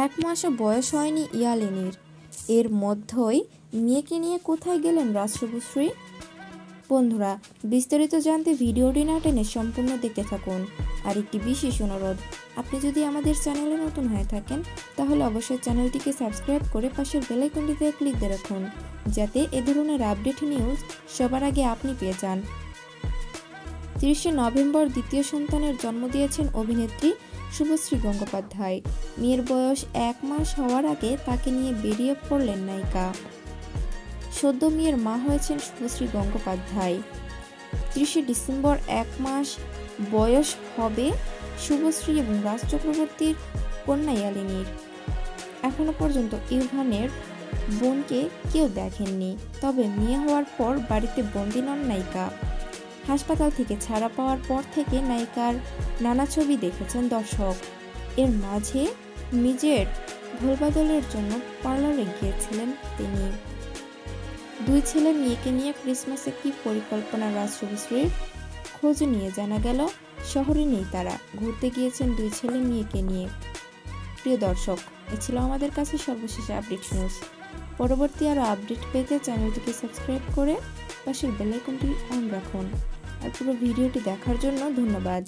এক মাসও বয়স হয়নি ইয়ালিনীর, এর মধ্যেই মেয়েকে নিয়ে কোথায় গেলেন রাজ শুভশ্রী? বন্ধুরা, বিস্তারিত জানতে ভিডিওটি না টেনে সম্পূর্ণ দেখতে থাকুন। আর একটি বিশেষ অনুরোধ, আপনি যদি আমাদের চ্যানেলে নতুন হয়ে থাকেন তাহলে অবশ্যই চ্যানেলটিকে সাবস্ক্রাইব করে পাশের বেল আইকনটিতে ক্লিক দিয়ে রাখুন, যাতে এ ধরনের আপডেট নিউজ সবার আগে আপনি পেয়ে যান। 30শে নভেম্বর দ্বিতীয় সন্তানের জন্ম দিয়েছেন অভিনেত্রী শুভশ্রী গঙ্গোপাধ্যায়। মেয়ের বয়স 1 মাস হওয়ার আগে তাকে নিয়ে বেরিয়ে পড়লেন নায়িকা। সদ্য মেয়ের মা হয়েছেন শুভশ্রী গঙ্গোপাধ্যায়। 30শে ডিসেম্বর 1 মাস বয়স হবে শুভশ্রী এবং রাজ চক্রবর্তীর কন্যা ইয়ালিনীর। এখনো পর্যন্ত ইরফানের বোনকে কেউ দেখেননি, তবে মেয়ে হওয়ার পর বাড়িতে বন্দি নন নায়িকা। হাসপাতাল থেকে ছাড়া পাওয়ার পর থেকে নায়িকার নানা ছবি দেখেছেন দর্শক। এর মাঝে নিজের ভুলবাদলের জন্য পার্লারে গিয়েছিলেন তিনি। 2 ছেলে মেয়েকে নিয়ে ক্রিসমাসে কি পরিকল্পনা রাজ শুভশ্রীর? খোঁজ নিয়ে জানা গেল শহরে নেই তারা, ঘুরতে গিয়েছেন 2 ছেলে মেয়েকে নিয়ে। প্রিয় দর্শক, এ ছিল আমাদের কাছে সর্বশেষ আপডেট নিউজ। পরবর্তী আরও আপডেট পেতে চ্যানেলটিকে সাবস্ক্রাইব করে পাশের বেল আইকনটি অন রাখুন। আর পুরো ভিডিওটি দেখার জন্য ধন্যবাদ।